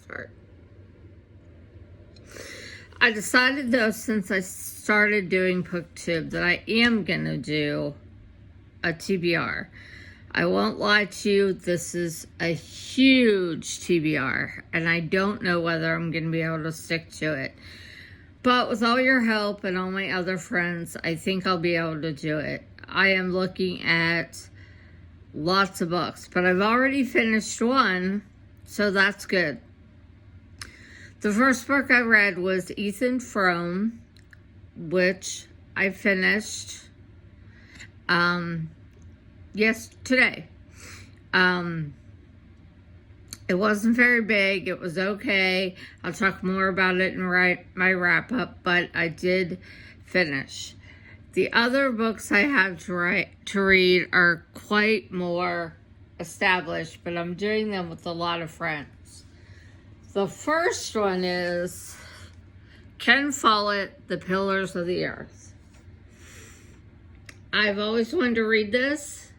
start. I decided, though, since I started doing BookTube, that I am going to do a TBR. I won't lie to you, this is a huge TBR, and I don't know whether I'm going to be able to stick to it. But with all your help and all my other friends, I think I'll be able to do it. I am looking at lots of books, but I've already finished one, so that's good. The first book I read was Ethan Frome, which I finished today. It wasn't very big. It was okay. I'll talk more about it in my wrap-up, but I did finish. The other books I have to read are quite more established, but I'm doing them with a lot of friends. The first one is Ken Follett, The Pillars of the Earth. I've always wanted to read this,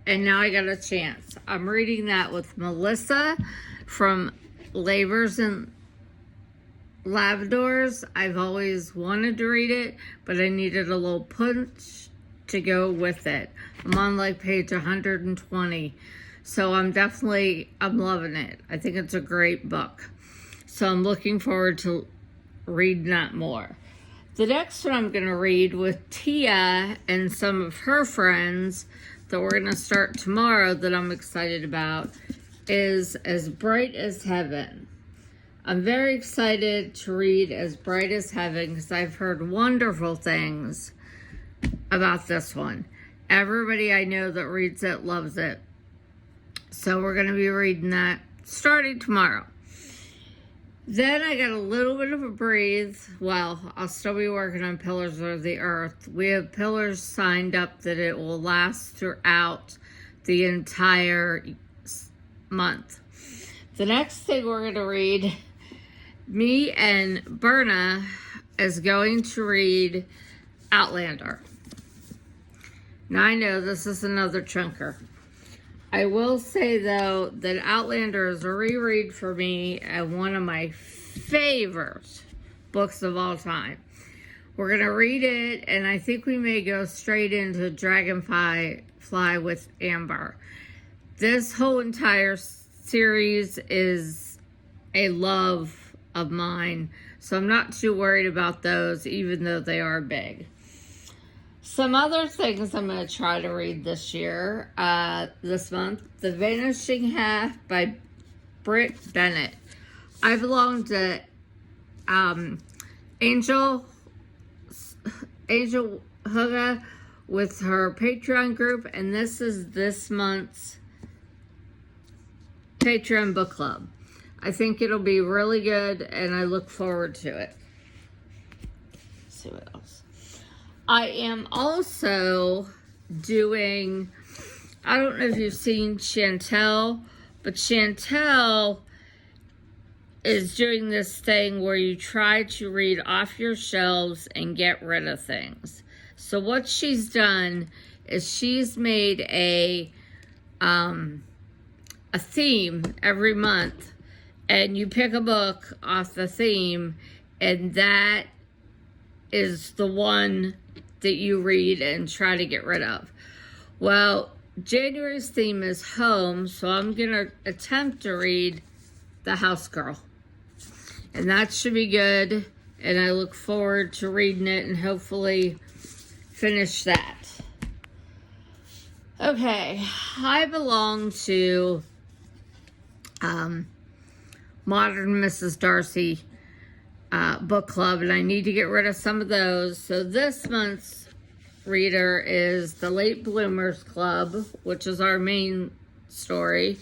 and now I got a chance. I'm reading that with Melissa from Labors and Lavadors. I've always wanted to read it, but I needed a little punch to go with it. I'm on like page 120, so I'm loving it. I think it's a great book. So I'm looking forward to reading that more. The next one I'm going to read with Tia and some of her friends that we're going to start tomorrow that I'm excited about is As Bright as Heaven. I'm very excited to read As Bright as Heaven because I've heard wonderful things about this one. Everybody I know that reads it loves it. So we're going to be reading that starting tomorrow. Then I got a little bit of a breathe. Well, I'll still be working on Pillars of the Earth. We have Pillars signed up that it will last throughout the entire month. The next thing we're going to read, me and Berna is going to read Outlander. Now I know this is another chunker. I will say, though, that Outlander is a reread for me and one of my favorite books of all time. We're going to read it, and I think we may go straight into Dragonfly with Amber. This whole entire series is a love of mine, so I'm not too worried about those, even though they are big. Some other things I'm going to try to read this month. The Vanishing Half by Britt Bennett. I belong to Angel Huga with her Patreon group, and this is this month's Patreon book club. I think it'll be really good, and I look forward to it. Let's see what else. I am also doing, I don't know if you've seen Chantel, but Chantel is doing this thing where you try to read off your shelves and get rid of things. So what she's done is she's made a theme every month, and you pick a book off the theme, and that is the one that you read and try to get rid of. Well, January's theme is home, so I'm going to attempt to read The House Girl. And that should be good, and I look forward to reading it and hopefully finish that. Okay, I belong to Modern Mrs. Darcy book club, and I need to get rid of some of those. So this month's reader is the Late Bloomers Club, which is our main story.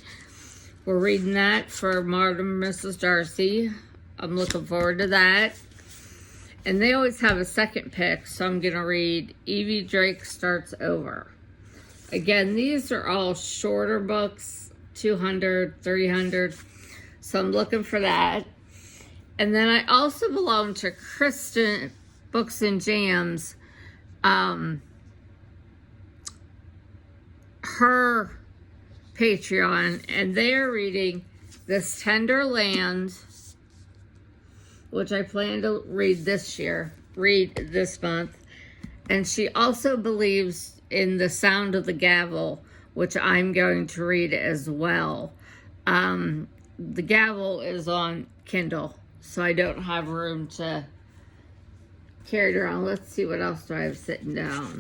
We're reading that for Modern Mrs. Darcy. I'm looking forward to that. And they always have a second pick, so I'm going to read Evie Drake Starts Over. Again, these are all shorter books, 200, 300. So I'm looking for that. And then I also belong to Kristen Books and Jams. Her Patreon. And they are reading This Tender Land which I plan to read this month. And she also believes in The Sound of the Gavel, which I'm going to read as well. The Gavel is on Kindle, so I don't have room to carry it around. Let's see, what else do I have sitting down?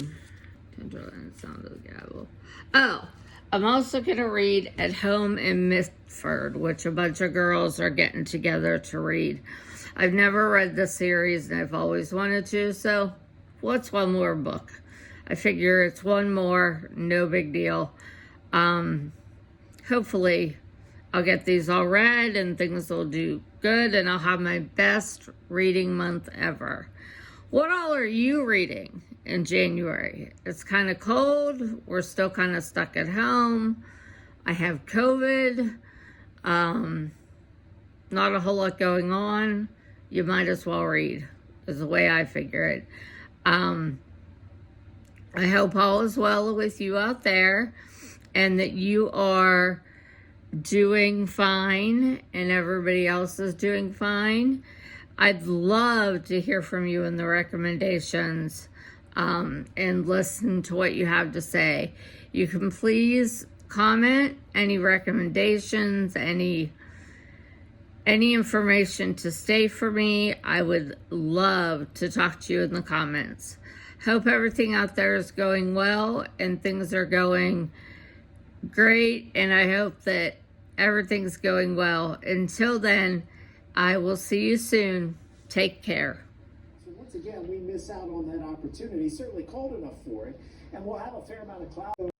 Kindle and Sound of the Gavel. Oh, I'm also going to read At Home in Mitford, which a bunch of girls are getting together to read. I've never read the series, and I've always wanted to, so what's one more book? I figure it's one more, no big deal. Hopefully I'll get these all read and things will do good, and I'll have my best reading month ever. What all are you reading in January? It's kind of cold. We're still kind of stuck at home. I have COVID. Not a whole lot going on. You might as well read, is the way I figure it. I hope all is well with you out there and that you are doing fine and everybody else is doing fine. I'd love to hear from you in the recommendations and listen to what you have to say. You can please comment any recommendations, any information to stay for me. I would love to talk to you in the comments. Hope everything out there is going well and things are going great, and I hope that everything's going well. Until then, I will see you soon. Take care. So once again, we miss out on that opportunity. Certainly cold enough for it, and we'll have a fair amount of cloud.